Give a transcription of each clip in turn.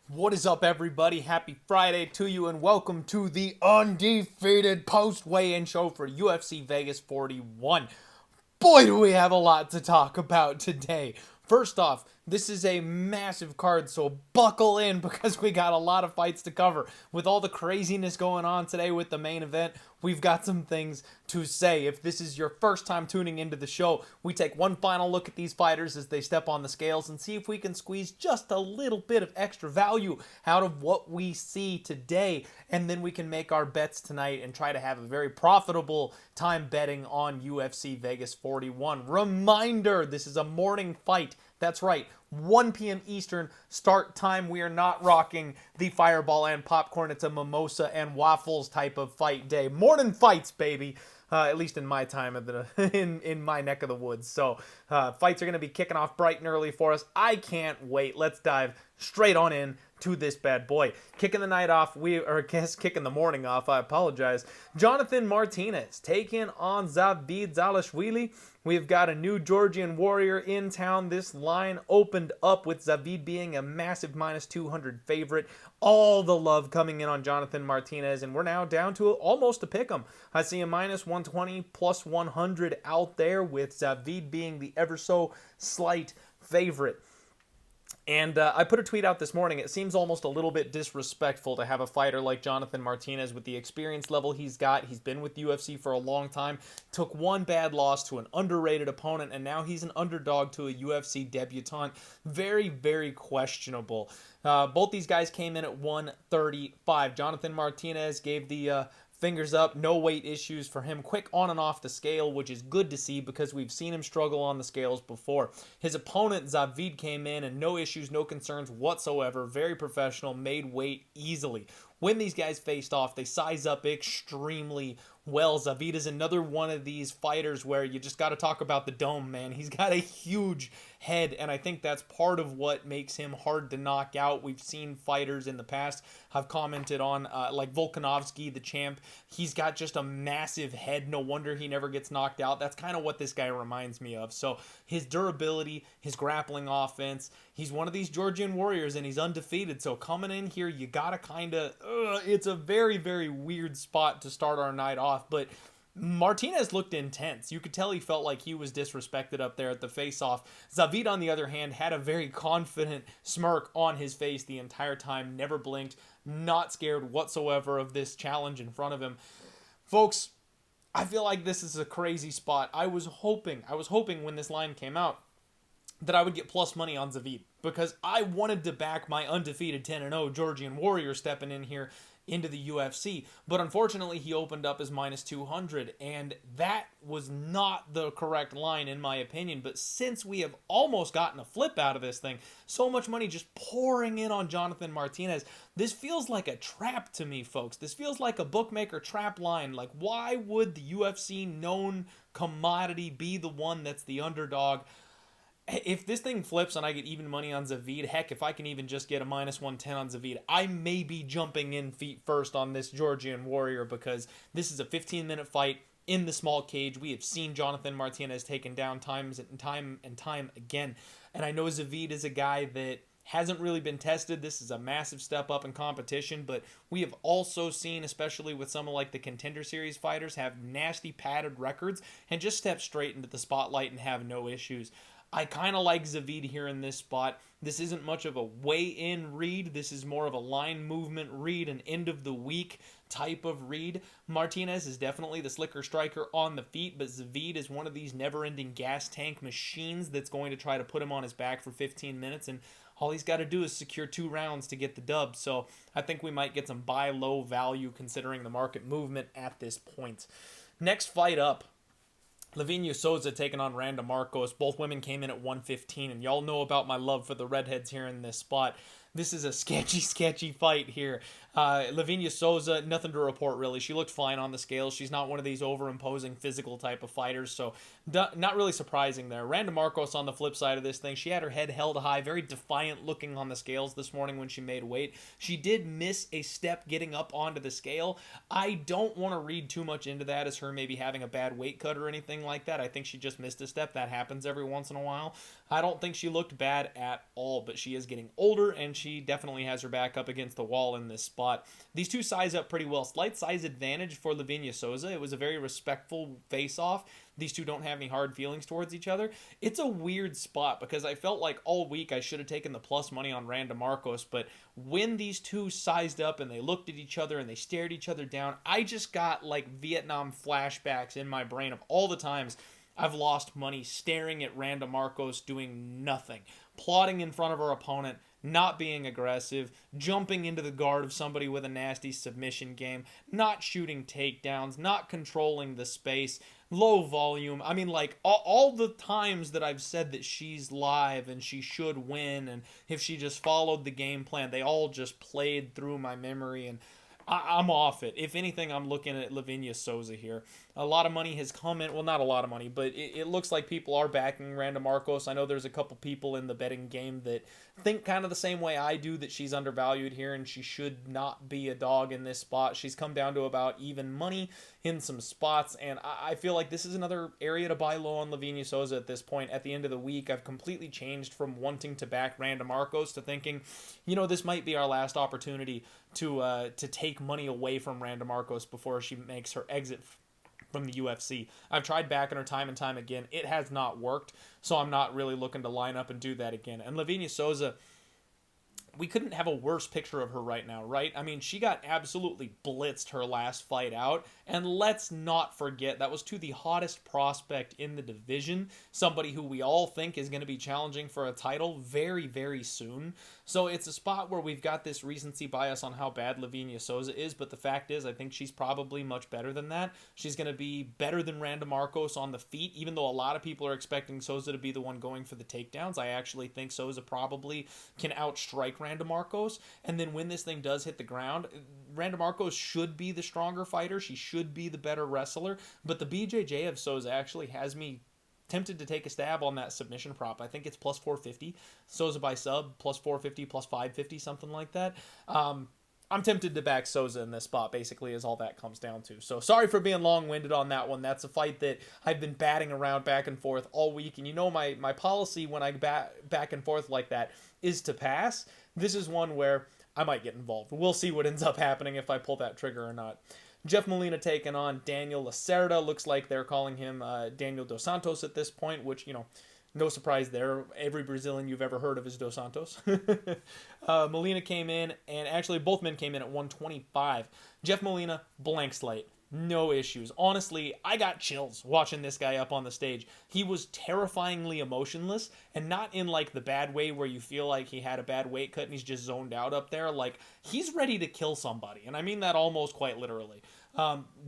What is up, everybody? Happy Friday to you, and welcome to the undefeated post-weigh-in show for UFC Vegas 41. Boy, do we have a lot to talk about today. First off, this is a massive card, so buckle in because we got a lot of fights to cover. With all the craziness going on today with the main event, we've got some things to say. If this is your first time tuning into the show, we take one final look at these fighters as they step on the scales and see if we can squeeze just a little bit of extra value out of what we see today. And then we can make our bets tonight and try to have a very profitable time betting on UFC Vegas 41. Reminder, this is a morning fight. That's right, 1 p.m. Eastern start time. We are not rocking the fireball and popcorn. It's a mimosa and waffles type of fight day. Morning fights, baby. At least in my time of the in my neck of the woods. So fights are going to be kicking off bright and early for us. I can't wait. Let's dive straight on in to this bad boy. Kicking the night off, kicking the morning off, I apologize. Jonathan Martinez taking on Zavid Zalishvili. We've got a new Georgian warrior in town. This line opened up with Zavid being a massive minus 200 favorite. All the love coming in on Jonathan Martinez, and we're now down to almost a pick 'em. I see a minus 120 plus 100 out there, with Zavid being the ever so slight favorite. And I put a tweet out this morning. It seems almost a little bit disrespectful to have a fighter like Jonathan Martinez with the experience level he's got. He's been with UFC for a long time, took one bad loss to an underrated opponent, and now he's an underdog to a UFC debutant. Very, very questionable. Both these guys came in at 135. Jonathan Martinez gave the fingers up, no weight issues for him, quick on and off the scale, which is good to see because we've seen him struggle on the scales before. His opponent, Zavid, came in and no issues, no concerns whatsoever, very professional, made weight easily. When these guys faced off, they size up extremely well. Zavid is another one of these fighters where you just got to talk about the dome, man. He's got a huge head, and I think that's part of what makes him hard to knock out. We've seen fighters in the past have commented on, like Volkanovski, the champ. He's got just a massive head. No wonder he never gets knocked out. That's kind of what this guy reminds me of. So his durability, his grappling offense, he's one of these Georgian warriors, and he's undefeated. So coming in here, you got to kind of, it's a very, very weird spot to start our night off. But Martinez looked intense. You could tell he felt like he was disrespected up there at the face-off. Zavid, on the other hand, had a very confident smirk on his face the entire time, never blinked, not scared whatsoever of this challenge in front of him. Folks, I feel like this is a crazy spot. I was hoping when this line came out that I would get plus money on Zavid, because I wanted to back my undefeated 10-0 Georgian warrior stepping in here into the UFC, but unfortunately he opened up as minus 200, and that was not the correct line in my opinion. But since we have almost gotten a flip out of this thing, so much money just pouring in on Jonathan Martinez, this feels like a trap to me, folks. This feels like a bookmaker trap line. Like, why would the UFC known commodity be the one that's the underdog? If this thing flips and I get even money on Zavid, heck, if I can even just get a minus 110 on Zavid, I may be jumping in feet first on this Georgian warrior, because this is a 15-minute fight in the small cage. We have seen Jonathan Martinez taken down time and time again. And I know Zavid is a guy that hasn't really been tested. This is a massive step up in competition, but we have also seen, especially with some of like the Contender Series fighters, have nasty padded records and just step straight into the spotlight and have no issues. I kind of like Zavid here in this spot. This isn't much of a weigh-in read. This is more of a line movement read, an end-of-the-week type of read. Martinez is definitely the slicker striker on the feet, but Zavid is one of these never-ending gas tank machines that's going to try to put him on his back for 15 minutes, and all he's got to do is secure 2 rounds to get the dub. So I think we might get some buy low value considering the market movement at this point. Next fight up, Sosa taking on Randa Markos. Both women came in at 115, and y'all know about my love for the redheads here in this spot. This is a sketchy fight here. Sosa, nothing to report really. She looked fine on the scales. She's not one of these over-imposing physical type of fighters, so not really surprising there. Randa Markos on the flip side of this thing, she had her head held high, very defiant looking on the scales this morning when she made weight. She did miss a step getting up onto the scale. I don't want to read too much into that as her maybe having a bad weight cut or anything like that. I think she just missed a step. That happens every once in a while. I don't think she looked bad at all, but she is getting older, and she definitely has her back up against the wall in this spot. These two size up pretty well. Slight size advantage for Lavinia Souza. It was a very respectful face-off. These two don't have any hard feelings towards each other. It's a weird spot because I felt like all week I should have taken the plus money on Randa Markos, but when these two sized up and they looked at each other and they stared each other down, I just got like Vietnam flashbacks in my brain of all the times I've lost money staring at Randa Markos doing nothing, plotting in front of her opponent, not being aggressive, jumping into the guard of somebody with a nasty submission game, not shooting takedowns, not controlling the space, low volume. I mean, like, all the times that I've said that she's live and she should win, and if she just followed the game plan, they all just played through my memory, and I'm off it. If anything, I'm looking at Lavinia Souza here. A lot of money has come in. Well, not a lot of money, but it looks like people are backing Randa Markos. I know there's a couple people in the betting game that think kind of the same way I do, that she's undervalued here and she should not be a dog in this spot. She's come down to about even money in some spots, and I feel like this is another area to buy low on Lavinia Souza at this point. At the end of the week, I've completely changed from wanting to back Randa Markos to thinking, this might be our last opportunity to take money away from Randa Markos before she makes her exit from the UFC. I've tried backing her time and time again. It has not worked, so I'm not really looking to line up and do that again. And Lavinia Souza, we couldn't have a worse picture of her right now, right? I mean, she got absolutely blitzed her last fight out, and let's not forget that was to the hottest prospect in the division, somebody who we all think is going to be challenging for a title very, very soon. So it's a spot where we've got this recency bias on how bad Lavinia Souza is, but the fact is I think she's probably much better than that. She's going to be better than Randa Markos on the feet, even though a lot of people are expecting Souza to be the one going for the takedowns. I actually think Souza probably can outstrike Randa Markos, and then when this thing does hit the ground, Randa Markos should be the stronger fighter. She should be the better wrestler, but the BJJ of Souza actually has me tempted to take a stab on that submission prop. I think it's plus 450. Souza by sub, plus 450, plus 550, something like that. I'm tempted to back Souza in this spot, basically, is all that comes down to. So sorry for being long-winded on that one. That's a fight that I've been batting around back and forth all week. And my policy when I back and forth like that is to pass. This is one where I might get involved. We'll see what ends up happening if I pull that trigger or not. Jeff Molina taking on Daniel Lacerda. Looks like they're calling him Daniel Dos Santos at this point, which, no surprise there. Every Brazilian you've ever heard of is Dos Santos. Molina came in, and actually both men came in at 125. Jeff Molina, blank slate. No issues. Honestly, I got chills watching this guy up on the stage. He was terrifyingly emotionless, and not in like the bad way where you feel like he had a bad weight cut and he's just zoned out up there. Like, he's ready to kill somebody, and I mean that almost quite literally.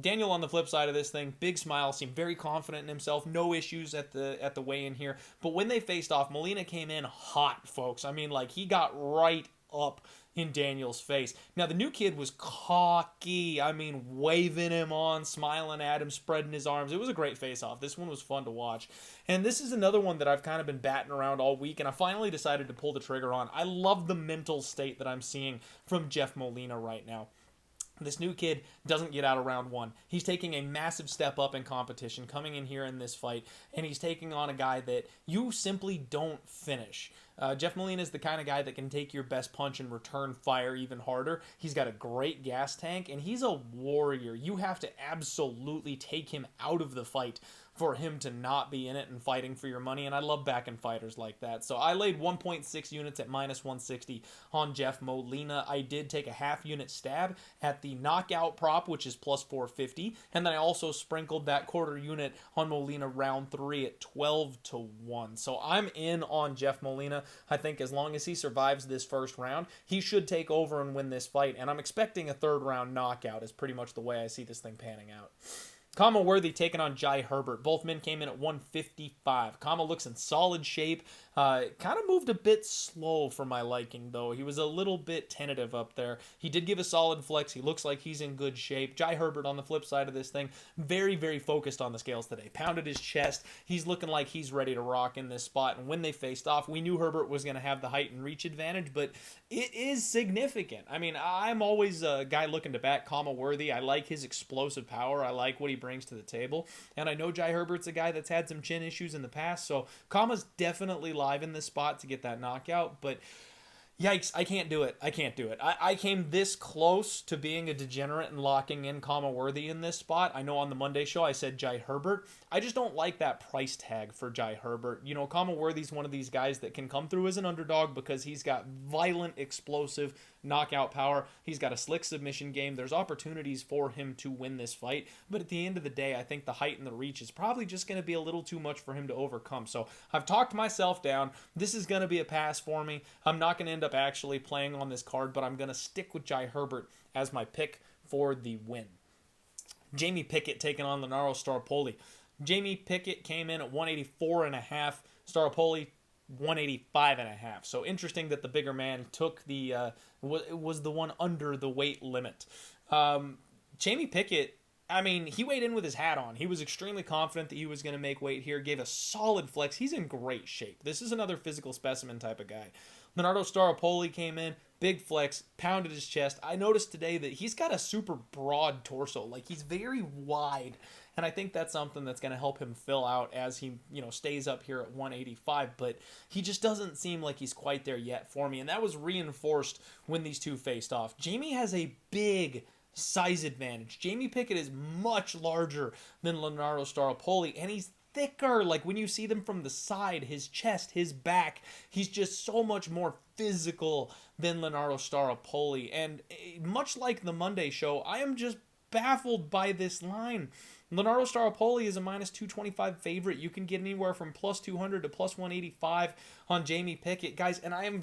Daniel on the flip side of this thing, big smile, seemed very confident in himself, no issues at the weigh-in here. But when they faced off, Molina came in hot, folks. I mean, like, he got right up in Daniel's face. Now, the new kid was cocky. I mean, waving him on, smiling at him, spreading his arms. It was a great face-off. This one was fun to watch. And this is another one that I've kind of been batting around all week, and I finally decided to pull the trigger on. I love the mental state that I'm seeing from Jeff Molina right now. This new kid doesn't get out of round one. He's taking a massive step up in competition, coming in here in this fight, and he's taking on a guy that you simply don't finish. Jeff Molina is the kind of guy that can take your best punch and return fire even harder. He's got a great gas tank, and he's a warrior. You have to absolutely take him out of the fight for him to not be in it and fighting for your money, and I love backing fighters like that. So I laid 1.6 units at minus 160 on Jeff Molina. I did take a half unit stab at the knockout prop, which is plus 450, and then I also sprinkled that quarter unit on Molina round 3 at 12-1. So I'm in on Jeff Molina. I think as long as he survives this first round, he should take over and win this fight, and I'm expecting a third round knockout is pretty much the way I see this thing panning out. Kama Worthy taking on Jai Herbert. Both men came in at 155. Kama looks in solid shape. Kind of moved a bit slow for my liking, though. He was a little bit tentative up there. He did give a solid flex. He looks like he's in good shape. Jai Herbert on the flip side of this thing, very, very focused on the scales today. Pounded his chest. He's looking like he's ready to rock in this spot. And when they faced off, we knew Herbert was going to have the height and reach advantage, but it is significant. I mean, I'm always a guy looking to back Kama Worthy. I like his explosive power. I like what he brings brings to the table. And I know Jai Herbert's a guy that's had some chin issues in the past, so Kama's definitely live in this spot to get that knockout, but yikes, I can't do it. I came this close to being a degenerate and locking in Kama Worthy in this spot. I know on the Monday show I said Jai Herbert. I just don't like that price tag for Jai Herbert. You know, Kama Worthy's one of these guys that can come through as an underdog because he's got violent, explosive knockout power. He's got a slick submission game. There's opportunities for him to win this fight. But at the end of the day, I think the height and the reach is probably just going to be a little too much for him to overcome. So I've talked myself down. This is going to be a pass for me. I'm not going to end up actually playing on this card, but I'm going to stick with Jai Herbert as my pick for the win. Jamie Pickett taking on Lenaro Staropoli. Jamie Pickett came in at 184.5. Staropoli 185.5. So interesting that the bigger man took the was the one under the weight limit. Jamie Pickett, I mean, he weighed in with his hat on. He was extremely confident that he was going to make weight here, gave a solid flex. He's in great shape. This is another physical specimen type of guy. Leonardo Staropoli came in, big flex, pounded his chest. I noticed today that he's got a super broad torso. Like, he's very wide, and I think that's something that's going to help him fill out as he, stays up here at 185, but he just doesn't seem like he's quite there yet for me, and that was reinforced when these two faced off. Jamie has a big size advantage. Jamie Pickett is much larger than Leonardo Staropoli, and he's thicker. Like, when you see them from the side, his chest, his back, he's just so much more physical than Leonardo Staropoli. And much like the Monday show, I am just baffled by this line. Leonardo Staropoli is a minus 225 favorite. You can get anywhere from plus 200 to plus 185 on Jamie Pickett, guys. And I am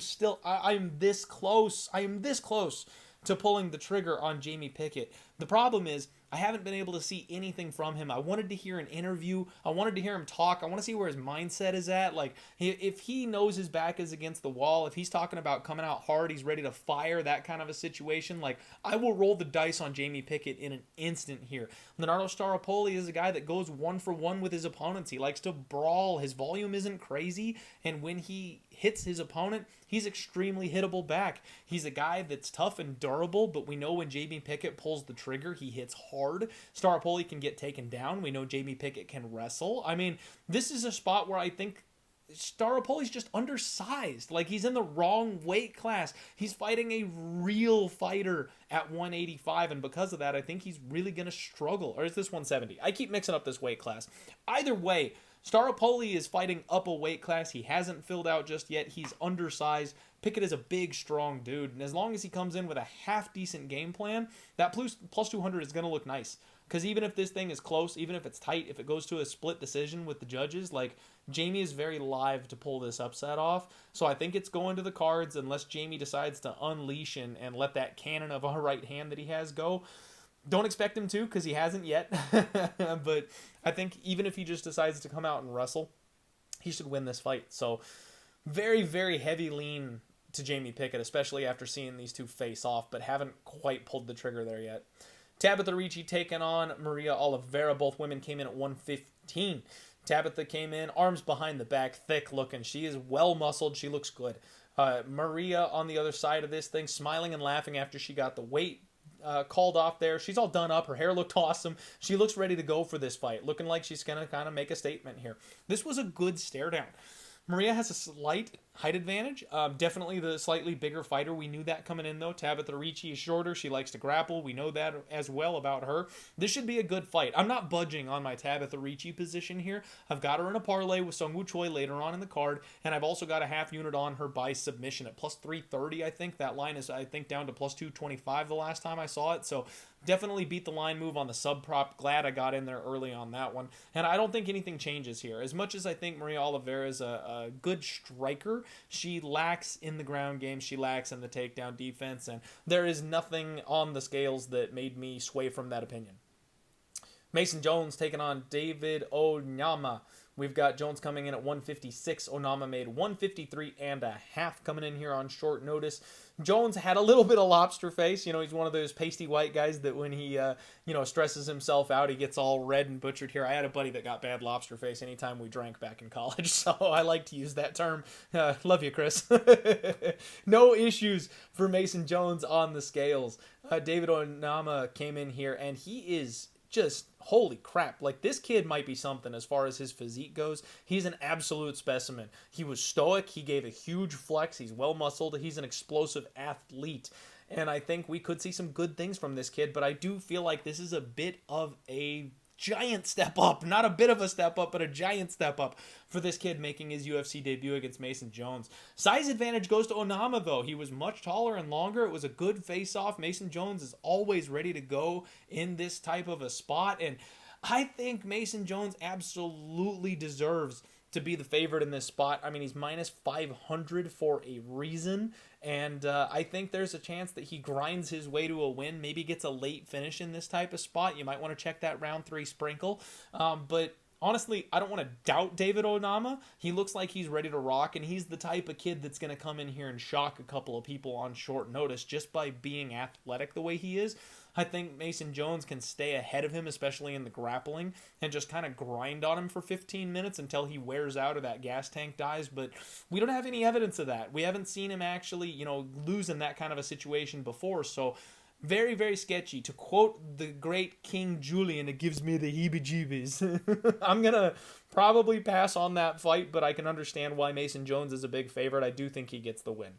this close. I am this close to pulling the trigger on Jamie Pickett. The problem is, I haven't been able to see anything from him. I wanted to hear an interview. I wanted to hear him talk. I want to see where his mindset is at. Like, if he knows his back is against the wall, if he's talking about coming out hard, he's ready to fire, that kind of a situation, like, I will roll the dice on Jamie Pickett in an instant here. Leonardo Staropoli is a guy that goes 1-for-1 with his opponents. He likes to brawl. His volume isn't crazy, and when he hits his opponent, he's extremely hittable back. He's a guy that's tough and durable, but we know when Jamie Pickett pulls the trigger, he hits hard. Staropoli can get taken down. We know Jamie Pickett can wrestle. I mean, this is a spot where I think Staropoli's just undersized. Like, he's in the wrong weight class. He's fighting a real fighter at 185, and because of that, I think he's really going to struggle. Or is this 170? I keep mixing up this weight class. Either way, Staropoli is fighting up a weight class. He hasn't filled out just yet. He's undersized. Pickett is a big, strong dude, and as long as he comes in with a half-decent game plan, that plus 200 is going to look nice. Because even if this thing is close, even if it's tight, if it goes to a split decision with the judges, like, Jamie is very live to pull this upset off. So I think it's going to the cards unless Jamie decides to unleash and let that cannon of a right hand that he has go. Don't expect him to, because he hasn't yet. But I think even if he just decides to come out and wrestle, he should win this fight. So very, very heavy lean to Jamie Pickett, especially after seeing these two face off, but haven't quite pulled the trigger there yet. Tabitha Ricci taking on Maria Oliveira. Both women came in at 115. Tabitha came in, arms behind the back, thick looking. She is well muscled. She looks good. Maria on the other side of this thing, smiling and laughing after she got the weight called off there. She's all done up. Her hair looked awesome. She looks ready to go for this fight, looking like she's going to kind of make a statement here. This was a good stare down. Maria has a slight height advantage. Definitely the slightly bigger fighter. We knew that coming in, though. Tabitha Ricci is shorter. She likes to grapple. We know that as well about her. This should be a good fight. I'm not budging on my Tabitha Ricci position here. I've got her in a parlay with Seung Choi later on in the card, and I've also got a half unit on her by submission at plus 330, I think. That line is, I think, down to plus 225 the last time I saw it, so definitely beat the line move on the sub prop. Glad I got in there early on that one. And I don't think anything changes here. As much as I think Maria Oliveira is a good striker, she lacks in the ground game. She lacks in the takedown defense. And there is nothing on the scales that made me sway from that opinion. Mason Jones taking on David Onama. We've got Jones coming in at 156. Onama made 153.5 coming in here on short notice. Jones had a little bit of lobster face. You know, he's one of those pasty white guys that when he, stresses himself out, he gets all red and butchered here. I had a buddy that got bad lobster face anytime we drank back in college, so I like to use that term. Love you, Chris. No issues for Mason Jones on the scales. David Onama came in here, and he is just holy crap. Like, this kid might be something as far as his physique goes. He's an absolute specimen. He was stoic. He gave a huge flex. He's well muscled. He's an explosive athlete. And I think we could see some good things from this kid, but I do feel like this is a bit of a giant step up. Not a bit of a step up, but a giant step up for this kid making his UFC debut against Mason Jones. Size advantage goes to Onama, though. He was much taller and longer. It was a good face-off. Mason Jones is always ready to go in this type of a spot, and I think Mason Jones absolutely deserves to be the favorite in this spot. I mean, he's minus 500 for a reason, and I think there's a chance that he grinds his way to a win, maybe gets a late finish in this type of spot. You might want to check that round 3 sprinkle, but honestly, I don't want to doubt David Onama. He looks like he's ready to rock, and he's the type of kid that's going to come in here and shock a couple of people on short notice just by being athletic the way he is. I think Mason Jones can stay ahead of him, especially in the grappling, and just kind of grind on him for 15 minutes until he wears out or that gas tank dies. But we don't have any evidence of that. We haven't seen him actually, lose in that kind of a situation before. So very, very sketchy. To quote the great King Julian, it gives me the heebie-jeebies. I'm going to probably pass on that fight, but I can understand why Mason Jones is a big favorite. I do think he gets the win.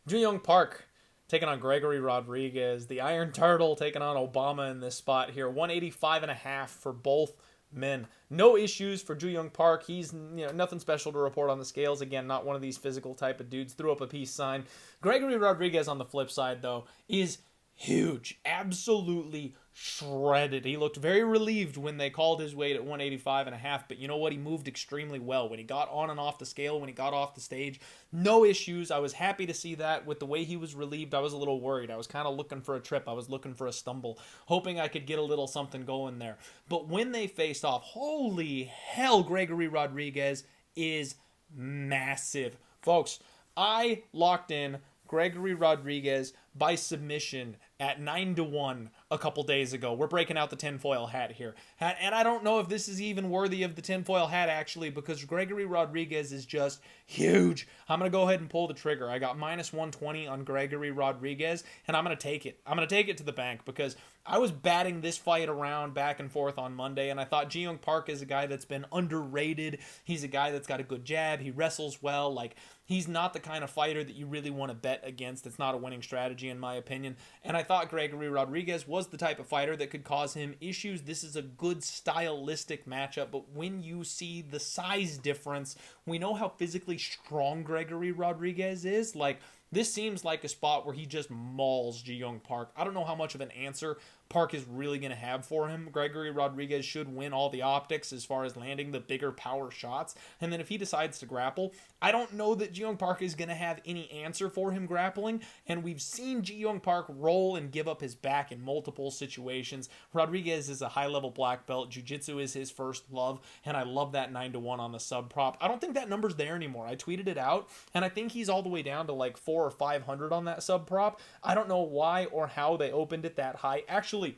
Ju Young Park taking on Gregory Rodrigues. The Iron Turtle taking on Obama in this spot here. 185.5 for both men. No issues for Ju Young Park. He's nothing special to report on the scales. Again, not one of these physical type of dudes. Threw up a peace sign. Gregory Rodrigues on the flip side, though, is huge. Absolutely shredded. He looked very relieved when they called his weight at 185.5, but you know what? He moved extremely well when he got on and off the scale, when he got off the stage. No issues. I was happy to see that. With the way he was relieved, I was a little worried. I was kind of looking for a trip. I was looking for a stumble, hoping I could get a little something going there. But when they faced off, holy hell, Gregory Rodrigues is massive. Folks, I locked in Gregory Rodrigues by submission at 9-1 a couple days ago. We're breaking out the tinfoil hat here. And I don't know if this is even worthy of the tinfoil hat, actually, because Gregory Rodrigues is just huge. I'm going to go ahead and pull the trigger. I got minus 120 on Gregory Rodrigues, and I'm going to take it. I'm going to take it to the bank because I was batting this fight around back and forth on Monday, and I thought Ji Young Park is a guy that's been underrated. He's a guy that's got a good jab. He wrestles well. Like, he's not the kind of fighter that you really want to bet against. It's not a winning strategy, in my opinion. And I thought Gregory Rodrigues was the type of fighter that could cause him issues. This is a good stylistic matchup, but when you see the size difference, we know how physically strong Gregory Rodrigues is. Like, this seems like a spot where he just mauls Ji Young Park. I don't know how much of an answer Park is really going to have for him. Gregory Rodrigues should win all the optics as far as landing the bigger power shots. And then if he decides to grapple, I don't know that Ji Young Park is going to have any answer for him grappling. And we've seen Ji Young Park roll and give up his back in multiple situations. Rodrigues is a high-level black belt. Jiu-jitsu is his first love. And I love that 9-1 on the sub prop. I don't think that number's there anymore. I tweeted it out, and I think he's all the way down to like 400 or 500 on that sub prop. I don't know why or how they opened it that high. Actually,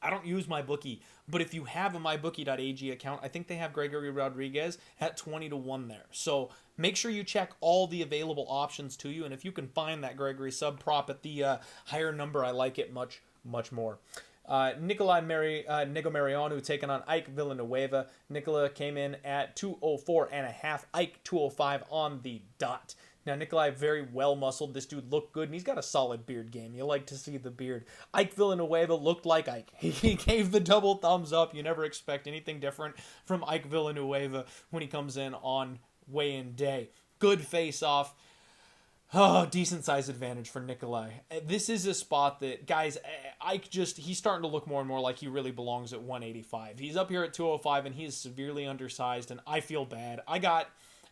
I don't use MyBookie, but if you have a MyBookie.ag account, I think they have Gregory Rodrigues at 20-1 there. So make sure you check all the available options to you, and if you can find that Gregory sub prop at the higher number, I like it much, much more. Nicolae Negumereanu taking on Ike Villanueva. Nicolae came in at 204.5. Ike 205 on the dot. Now, Nicolae, very well-muscled. This dude looked good, and he's got a solid beard game. You like to see the beard. Ike Villanueva looked like Ike. He gave the double thumbs up. You never expect anything different from Ike Villanueva when he comes in on weigh-in day. Good face-off. Oh, decent size advantage for Nicolae. This is a spot that, guys, Ike he's starting to look more and more like he really belongs at 185. He's up here at 205, and he is severely undersized, and I feel bad.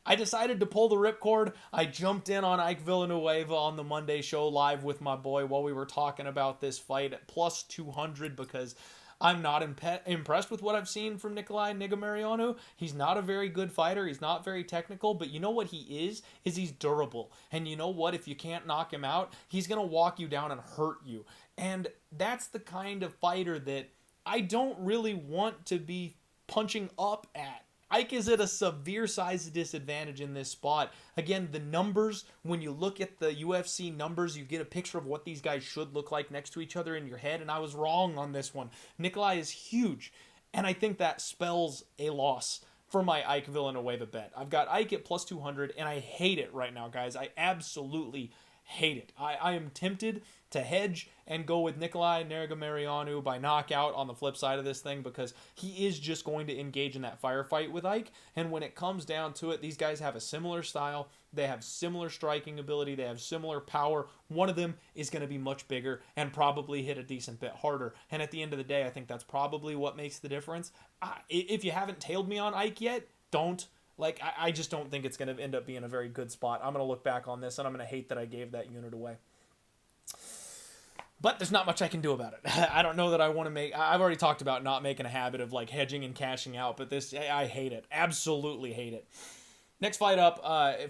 I decided to pull the ripcord. I jumped in on Ike Villanueva on the Monday show live with my boy while we were talking about this fight at plus 200 because I'm not impressed with what I've seen from Nicolae Negumereanu. He's not a very good fighter. He's not very technical, but you know what he is he's durable. And you know what? If you can't knock him out, he's going to walk you down and hurt you. And that's the kind of fighter that I don't really want to be punching up at. Ike is at a severe size disadvantage in this spot. Again, the numbers, when you look at the UFC numbers, you get a picture of what these guys should look like next to each other in your head, and I was wrong on this one. Nicolae is huge, and I think that spells a loss for my Ike Villanueva bet. I've got Ike at plus 200, and I hate it right now, guys. I absolutely hate it. I am tempted to hedge and go with Nicolae Negumereanu by knockout on the flip side of this thing, because he is just going to engage in that firefight with Ike. And when it comes down to it, these guys have a similar style. They have similar striking ability. They have similar power. One of them is going to be much bigger and probably hit a decent bit harder. And at the end of the day, I think that's probably what makes the difference. If you haven't tailed me on Ike yet, don't. I just don't think it's going to end up being a very good spot. I'm going to look back on this, and I'm going to hate that I gave that unit away. But there's not much I can do about it. I don't know that I want to make... I've already talked about not making a habit of, hedging and cashing out, but this, I hate it. Absolutely hate it. Next fight up,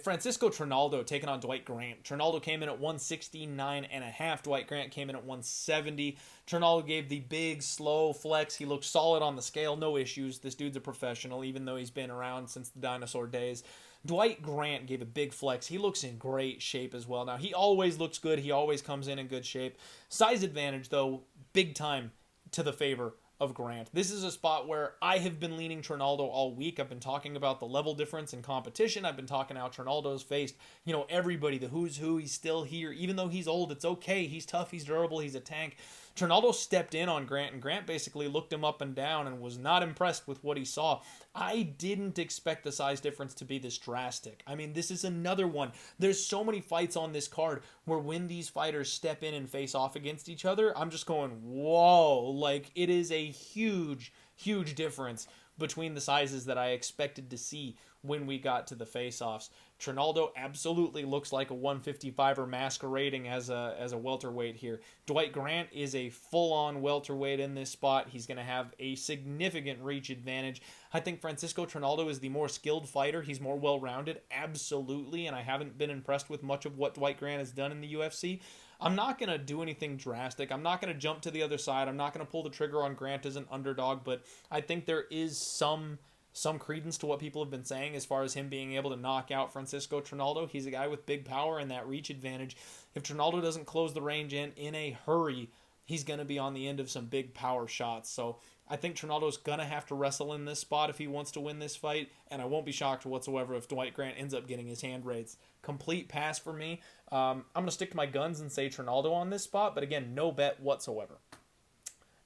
Francisco Trinaldo taking on Dwight Grant. Trinaldo came in at 169.5. Dwight Grant came in at 170. Trinaldo gave the big, slow flex. He looked solid on the scale. No issues. This dude's a professional, even though he's been around since the dinosaur days. Dwight Grant gave a big flex. He looks in great shape as well. Now, he always looks good. He always comes in good shape. Size advantage, though, big time to the favor of Grant. This is a spot where I have been leaning Trinaldo all week. I've been talking about the level difference in competition. I've been talking how Trinaldo's faced, everybody, the who's who. He's still here. Even though he's old, it's okay. He's tough. He's durable. He's a tank. Trinaldo stepped in on Grant, and Grant basically looked him up and down and was not impressed with what he saw. I didn't expect the size difference to be this drastic. I mean, this is another one. There's so many fights on this card where when these fighters step in and face off against each other, I'm just going, whoa. It is a huge, huge difference between the sizes that I expected to see when we got to the face-offs. Trinaldo absolutely looks like a 155er masquerading as a welterweight here. Dwight Grant is a full-on welterweight in this spot. He's going to have a significant reach advantage. I think Francisco Trinaldo is the more skilled fighter. He's more well-rounded, absolutely, and I haven't been impressed with much of what Dwight Grant has done in the UFC. I'm not going to do anything drastic. I'm not going to jump to the other side. I'm not going to pull the trigger on Grant as an underdog, but I think there is some credence to what people have been saying as far as him being able to knock out Francisco Trinaldo. He's a guy with big power and that reach advantage. If Trinaldo doesn't close the range in a hurry, he's going to be on the end of some big power shots. So I think Trinaldo's going to have to wrestle in this spot if he wants to win this fight, and I won't be shocked whatsoever if Dwight Grant ends up getting his hand raised. Complete pass for me. I'm going to stick to my guns and say Trinaldo on this spot, but again, no bet whatsoever.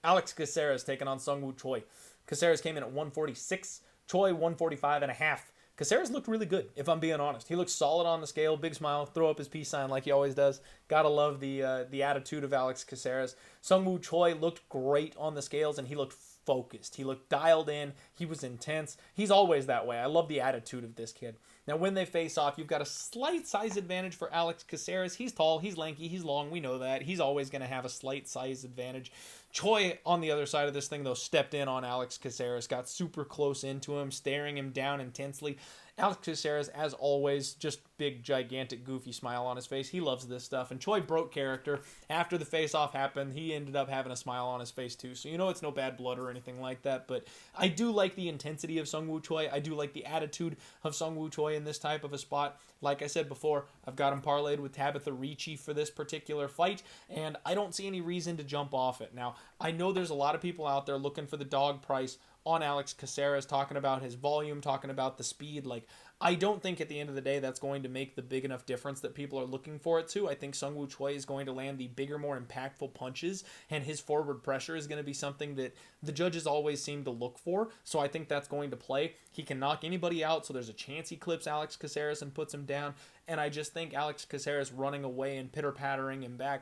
Alex Caceres taking on Seung Choi. Caceres came in at 146. Choi 145.5. Caceres looked really good, if I'm being honest. He looked solid on the scale, big smile, throw up his peace sign like he always does. Gotta love the attitude of Alex Caceres. Seung Choi looked great on the scales, and he looked focused. He looked dialed in. He was intense. He's always that way. I love the attitude of this kid. Now, when they face off, you've got a slight size advantage for Alex Caceres. He's tall, he's lanky, he's long. We know that. He's always going to have a slight size advantage. Choi, on the other side of this thing, though, stepped in on Alex Caceres, got super close into him, staring him down intensely. Alex Caceres, as always, just big, gigantic, goofy smile on his face. He loves this stuff. And Choi broke character. After the face-off happened, he ended up having a smile on his face, too. So, it's no bad blood or anything like that. But I do like the intensity of Seung Choi. I do like the attitude of Seung Choi in this type of a spot. Like I said before, I've got him parlayed with Tabitha Ricci for this particular fight, and I don't see any reason to jump off it. Now, I know there's a lot of people out there looking for the dog price on Alex Caceres, talking about his volume, talking about the speed. I don't think at the end of the day that's going to make the big enough difference that people are looking for it to. I think Seung Choi is going to land the bigger, more impactful punches, and his forward pressure is going to be something that the judges always seem to look for. So I think that's going to play. He can knock anybody out, so there's a chance he clips Alex Caceres and puts him down. And I just think Alex Caceres running away and pitter-pattering him back,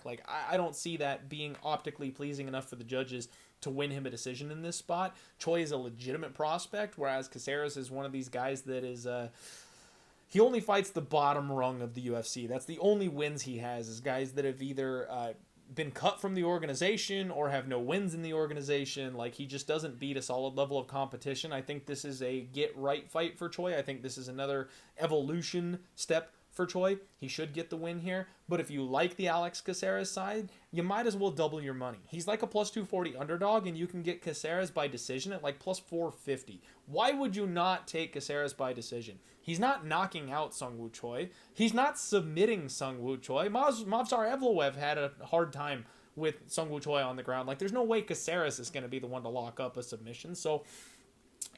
I don't see that being optically pleasing enough for the judges to win him a decision in this spot. Choi is a legitimate prospect, whereas Caceres is one of these guys that is... he only fights the bottom rung of the UFC. That's the only wins he has, is guys that have either been cut from the organization or have no wins in the organization. He just doesn't beat a solid level of competition. I think this is a get-right fight for Choi. I think this is another evolution step for Choi. He should get the win here. But if you like the Alex Caceres side, you might as well double your money. He's like a plus 240 underdog, and you can get Caceres by decision at like plus 450. Why would you not take Caceres by decision? He's not knocking out Seung-Woo Choi. He's not submitting Seung-Woo Choi. Movsar Evloev had a hard time with Seung-Woo Choi on the ground. Like, there's no way Caceres is going to be the one to lock up a submission. So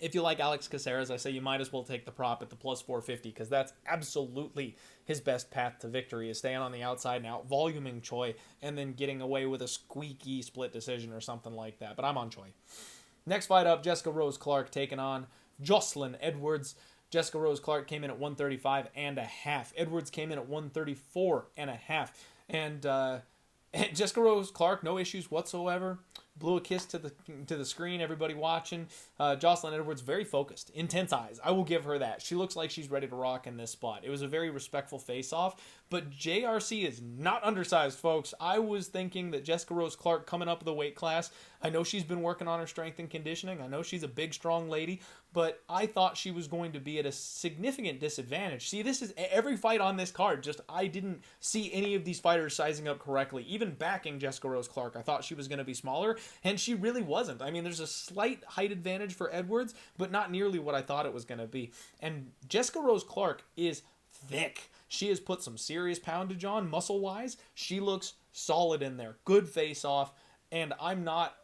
if you like Alex Caceres, I say you might as well take the prop at the plus 450, because that's absolutely his best path to victory, is staying on the outside and out voluming Choi and then getting away with a squeaky split decision or something like that. But I'm on Choi. Next fight up, Jessica Rose Clark taking on Joselyne Edwards. Jessica Rose Clark came in at 135.5. Edwards came in at 134.5. And Jessica Rose Clark, no issues whatsoever. Blew a kiss to the screen, everybody watching. Joselyne Edwards, very focused, intense eyes. I will give her that. She looks like she's ready to rock in this spot. It was a very respectful face-off, but JRC is not undersized, folks. I was thinking that Jessica Rose Clark coming up the weight class, I know she's been working on her strength and conditioning. I know she's a big, strong lady, but I thought she was going to be at a significant disadvantage. See, this is every fight on this card. Just I didn't see any of these fighters sizing up correctly. Even backing Jessica Rose Clark, I thought she was going to be smaller, and she really wasn't. I mean, there's a slight height advantage for Edwards, but not nearly what I thought it was going to be. And Jessica Rose Clark is thick. She has put some serious poundage on, muscle-wise. She looks solid in there. Good face-off, and I'm not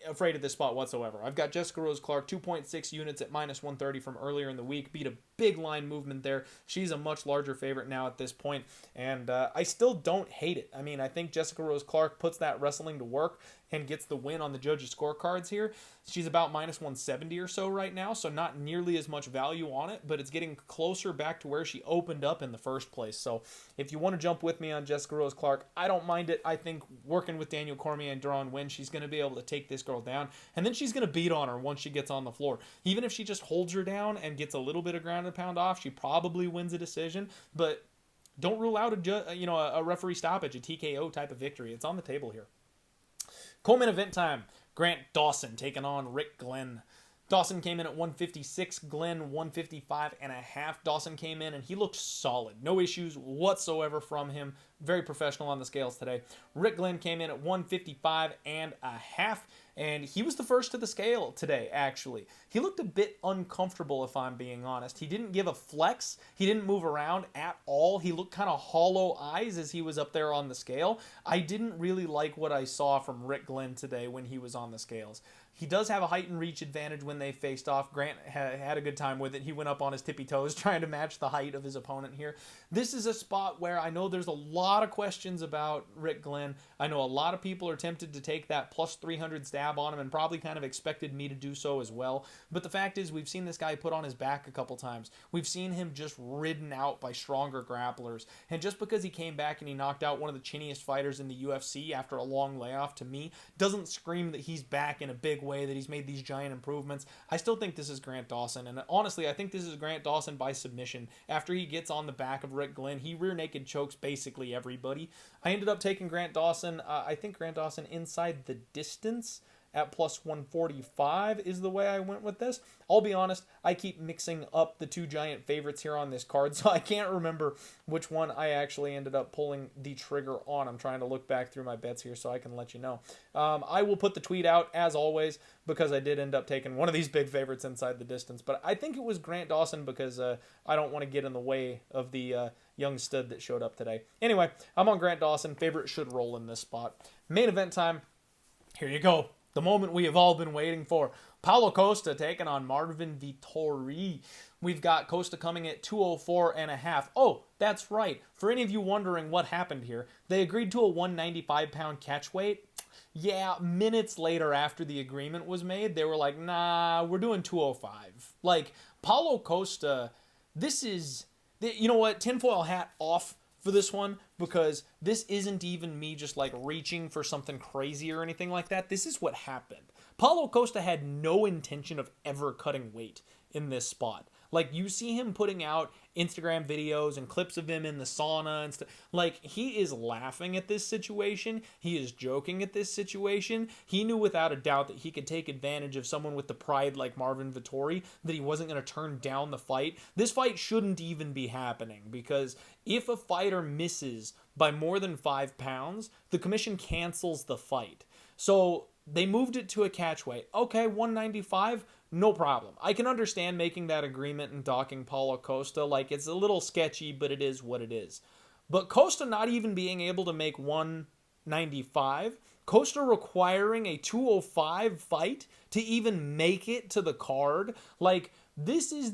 afraid of this spot whatsoever. I've got Jessica Rose Clark, 2.6 units at minus 130 from earlier in the week. Beat a big line movement there. She's a much larger favorite now at this point, and I still don't hate it. I mean, I think Jessica Rose Clark puts that wrestling to work and gets the win on the judges' scorecards here. She's about minus 170 or so right now, so not nearly as much value on it, but it's getting closer back to where she opened up in the first place. So if you want to jump with me on Jessica Rose Clark, I don't mind it. I think working with Daniel Cormier and Duran Wynn, she's going to be able to take this girl down, and then she's going to beat on her once she gets on the floor. Even if she just holds her down and gets a little bit of ground and pound off, she probably wins a decision, but don't rule out a referee stoppage, a TKO type of victory. It's on the table here. Co-main event time. Grant Dawson taking on Rick Glenn. Dawson came in at 156, Glenn 155.5. Dawson came in and he looked solid. No issues whatsoever from him. Very professional on the scales today. Rick Glenn came in at 155.5, and he was the first to the scale today, actually. He looked a bit uncomfortable, if I'm being honest. He didn't give a flex. He didn't move around at all. He looked kind of hollow eyes as he was up there on the scale. I didn't really like what I saw from Rick Glenn today when he was on the scales. He does have a height and reach advantage when they faced off. Grant had a good time with it. He went up on his tippy toes trying to match the height of his opponent here. This is a spot where I know there's a lot of questions about Rick Glenn. I know a lot of people are tempted to take that plus 300 stab on him and probably kind of expected me to do so as well. But the fact is, we've seen this guy put on his back a couple times. We've seen him just ridden out by stronger grapplers. And just because he came back and he knocked out one of the chinniest fighters in the UFC after a long layoff, to me, doesn't scream that he's back in a big way, that he's made these giant improvements. I still think this is Grant Dawson, and honestly, I think this is Grant Dawson by submission. After he gets on the back of Rick Glenn, he rear naked chokes basically everybody. I ended up taking Grant Dawson. I think Grant Dawson inside the distance at plus 145 is the way I went with this. I'll be honest, I keep mixing up the two giant favorites here on this card, so I can't remember which one I actually ended up pulling the trigger on. I'm trying to look back through my bets here so I can let you know. I will put the tweet out, as always, because I did end up taking one of these big favorites inside the distance, but I think it was Grant Dawson because I don't want to get in the way of the young stud that showed up today. Anyway, I'm on Grant Dawson. Favorite should roll in this spot. Main event time. Here you go. The moment we have all been waiting for. Paulo Costa taking on Marvin Vettori. We've got Costa coming at 204.5. Oh, that's right. For any of you wondering what happened here, they agreed to a 195-pound catch weight. Yeah, minutes later after the agreement was made, they were like, nah, we're doing 205. Like, Paulo Costa, this is, you know what, tinfoil hat off for this one, because this isn't even me just like reaching for something crazy or anything like that. This is what happened. Paulo Costa had no intention of ever cutting weight in this spot. Like, you see him putting out Instagram videos and clips of him in the sauna and stuff. Like, he is laughing at this situation. He is joking at this situation. He knew without a doubt that he could take advantage of someone with the pride like Marvin Vettori, that he wasn't going to turn down the fight. This fight shouldn't even be happening, because if a fighter misses by more than 5 pounds, the commission cancels the fight. So they moved it to a catch weight. Okay, 195, no problem. I can understand making that agreement and docking Paulo Costa. Like, it's a little sketchy, but it is what it is. But Costa not even being able to make 195, Costa requiring a 205 fight to even make it to the card. Like, this is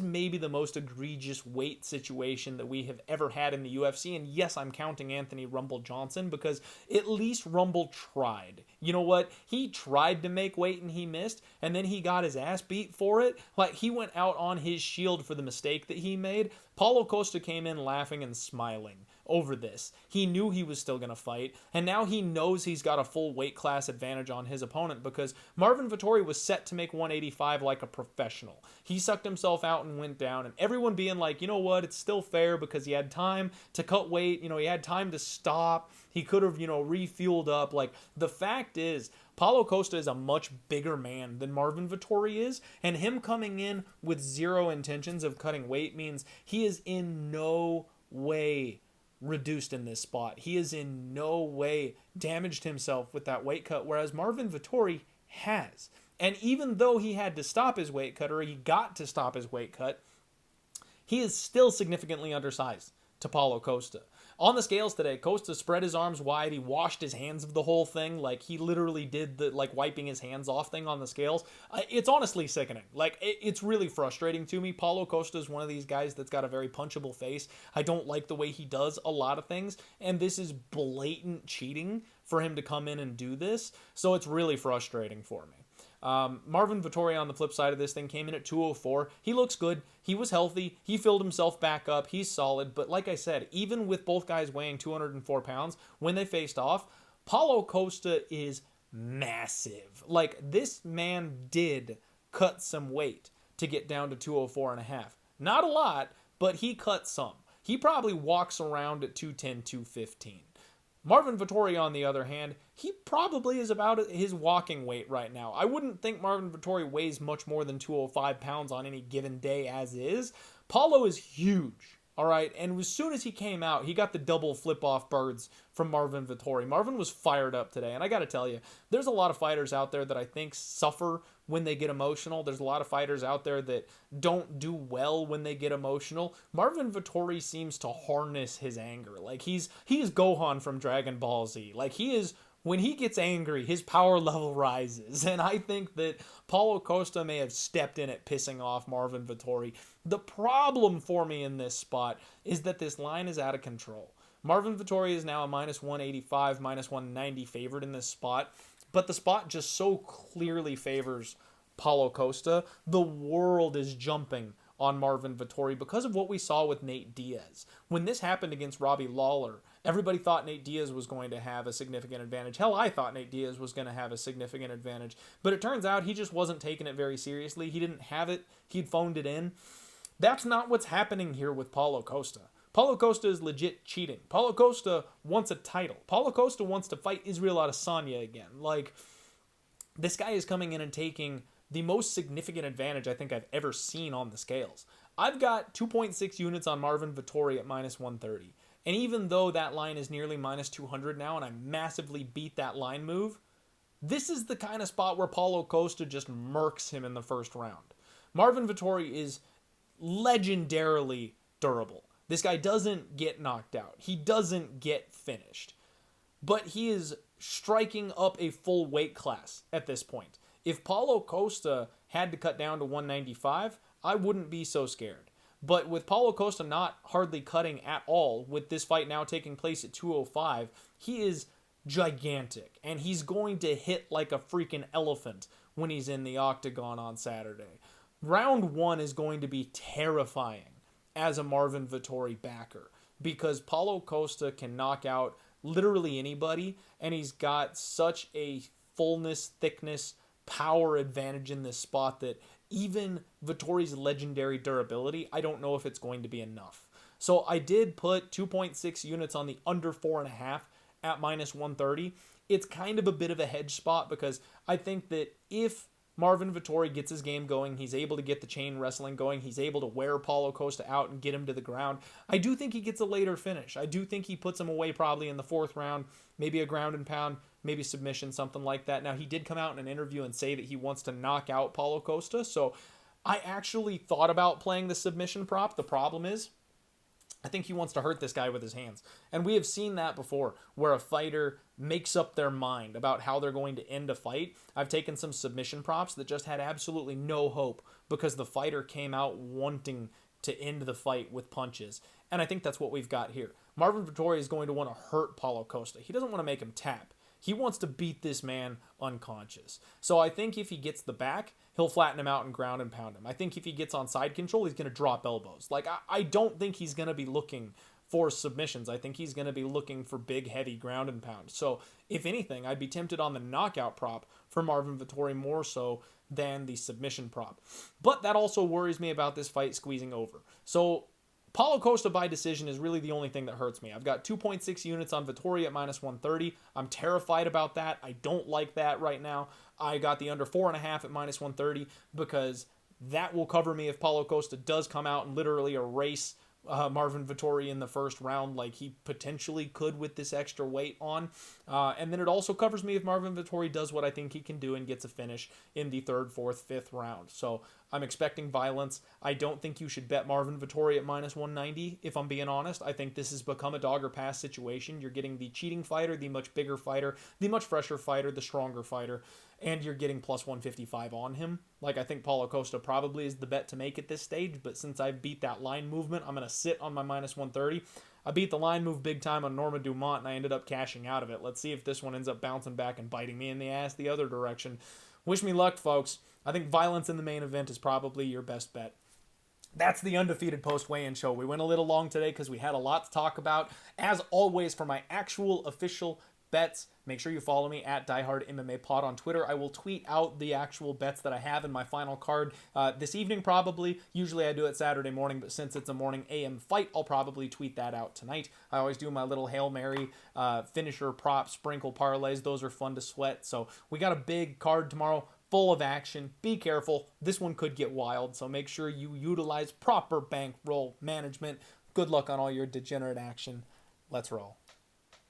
maybe the most egregious weight situation that we have ever had in the UFC. And yes, I'm counting Anthony Rumble Johnson, because at least Rumble tried. You know what? He tried to make weight and he missed, and then he got his ass beat for it. Like, he went out on his shield for the mistake that he made. Paulo Costa came in laughing and smiling over this. He knew he was still going to fight, and now he knows he's got a full weight class advantage on his opponent, because Marvin Vettori was set to make 185 like a professional. He sucked himself out and went down, and everyone being like, you know what, it's still fair because he had time to cut weight, he had time to stop, he could have, refueled up. Like, the fact is, Paulo Costa is a much bigger man than Marvin Vettori is, and him coming in with zero intentions of cutting weight means he is in no way reduced in this spot. He is in no way damaged himself with that weight cut, whereas Marvin Vettori has. And even though he had to stop his weight cut, or he got to stop his weight cut, he is still significantly undersized to Paulo Costa. On the scales today, Costa spread his arms wide. He washed his hands of the whole thing. Like, he literally did the, wiping his hands off thing on the scales. It's honestly sickening. Like, it's really frustrating to me. Paulo Costa is one of these guys that's got a very punchable face. I don't like the way he does a lot of things, and this is blatant cheating for him to come in and do this. So it's really frustrating for me. Marvin Vettori on the flip side of this thing came in at 204. He looks good. He was healthy. He filled himself back up. He's solid. But like I said, even with both guys weighing 204 pounds, when they faced off, Paulo Costa is massive. Like, this man did cut some weight to get down to 204 and a half. Not a lot, but he cut some. He probably walks around at 210, 215. Marvin Vettori, on the other hand, he probably is about his walking weight right now. I wouldn't think Marvin Vettori weighs much more than 205 pounds on any given day as is. Paulo is huge, all right? And as soon as he came out, he got the double flip-off birds from Marvin Vettori. Marvin was fired up today, and I got to tell you, there's a lot of fighters out there that I think suffer when they get emotional. There's a lot of fighters out there that don't do well when they get emotional. Marvin Vettori seems to harness his anger. Like, he is Gohan from Dragon Ball Z. Like, he is, when he gets angry, his power level rises. And I think that Paulo Costa may have stepped in at pissing off Marvin Vettori. The problem for me in this spot is that this line is out of control. Marvin Vettori is now a minus 185, minus 190 favorite in this spot. But the spot just so clearly favors Paulo Costa. The world is jumping on Marvin Vettori because of what we saw with Nate Diaz. When this happened against Robbie Lawler, everybody thought Nate Diaz was going to have a significant advantage. Hell, I thought Nate Diaz was going to have a significant advantage. But it turns out he just wasn't taking it very seriously. He didn't have it. He'd phoned it in. That's not what's happening here with Paulo Costa. Paulo Costa is legit cheating. Paulo Costa wants a title. Paulo Costa wants to fight Israel Adesanya again. Like, this guy is coming in and taking the most significant advantage I think I've ever seen on the scales. I've got 2.6 units on Marvin Vettori at minus 130. And even though that line is nearly minus 200 now, and I massively beat that line move, this is the kind of spot where Paulo Costa just murks him in the first round. Marvin Vettori is legendarily durable. This guy doesn't get knocked out. He doesn't get finished. But he is striking up a full weight class at this point. If Paulo Costa had to cut down to 195, I wouldn't be so scared. But with Paulo Costa not hardly cutting at all, with this fight now taking place at 205, he is gigantic. And he's going to hit like a freaking elephant when he's in the octagon on Saturday. Round 1 is going to be terrifying as a Marvin Vettori backer, because Paulo Costa can knock out literally anybody, and he's got such a fullness, thickness, power advantage in this spot that even Vettori's legendary durability, I don't know if it's going to be enough. So I did put 2.6 units on the under 4.5 at minus 130. It's kind of a bit of a hedge spot because I think that if Marvin Vettori gets his game going, he's able to get the chain wrestling going, he's able to wear Paulo Costa out and get him to the ground, I do think he gets a later finish. I do think he puts him away probably in the 4th round, maybe a ground and pound, maybe submission, something like that. Now, he did come out in an interview and say that he wants to knock out Paulo Costa, so I actually thought about playing the submission prop. The problem is, I think he wants to hurt this guy with his hands. And we have seen that before, where a fighter makes up their mind about how they're going to end a fight. I've taken some submission props that just had absolutely no hope because the fighter came out wanting to end the fight with punches. And I think that's what we've got here. Marvin Vettori is going to want to hurt Paulo Costa. He doesn't want to make him tap. He wants to beat this man unconscious. So I think if he gets the back, he'll flatten him out and ground and pound him. I think if he gets on side control, he's going to drop elbows. Like, I don't think he's going to be looking for submissions. I think he's going to be looking for big, heavy ground and pound. So if anything, I'd be tempted on the knockout prop for Marvin Vettori more so than the submission prop. But that also worries me about this fight squeezing over. So Paulo Costa by decision is really the only thing that hurts me. I've got 2.6 units on Vettori at minus 130. I'm terrified about that. I don't like that right now. I got the under 4.5 at minus 130 because that will cover me if Paulo Costa does come out and literally erase Marvin Vettori in the first round like he potentially could with this extra weight on. And then it also covers me if Marvin Vettori does what I think he can do and gets a finish in the 3rd, 4th, 5th round. So I'm expecting violence. I don't think you should bet Marvin Vettori at minus 190, if I'm being honest. I think this has become a dog or pass situation. You're getting the cheating fighter, the much bigger fighter, the much fresher fighter, the stronger fighter, and you're getting plus 155 on him. Like, I think Paulo Costa probably is the bet to make at this stage, but since I beat that line movement, I'm going to sit on my minus 130. I beat the line move big time on Norma Dumont, and I ended up cashing out of it. Let's see if this one ends up bouncing back and biting me in the ass the other direction. Wish me luck, folks. I think violence in the main event is probably your best bet. That's the Undefeated post-weigh-in show. We went a little long today because we had a lot to talk about. As always, for my actual official bets, make sure you follow me at DieHardMMAPod on Twitter. I will tweet out the actual bets that I have in my final card this evening probably. Usually I do it Saturday morning, but since it's a morning AM fight, I'll probably tweet that out tonight. I always do my little Hail Mary finisher prop sprinkle parlays. Those are fun to sweat. So we got a big card tomorrow, full of action. Be careful. This one could get wild, so make sure you utilize proper bankroll management. Good luck on all your degenerate action. Let's roll.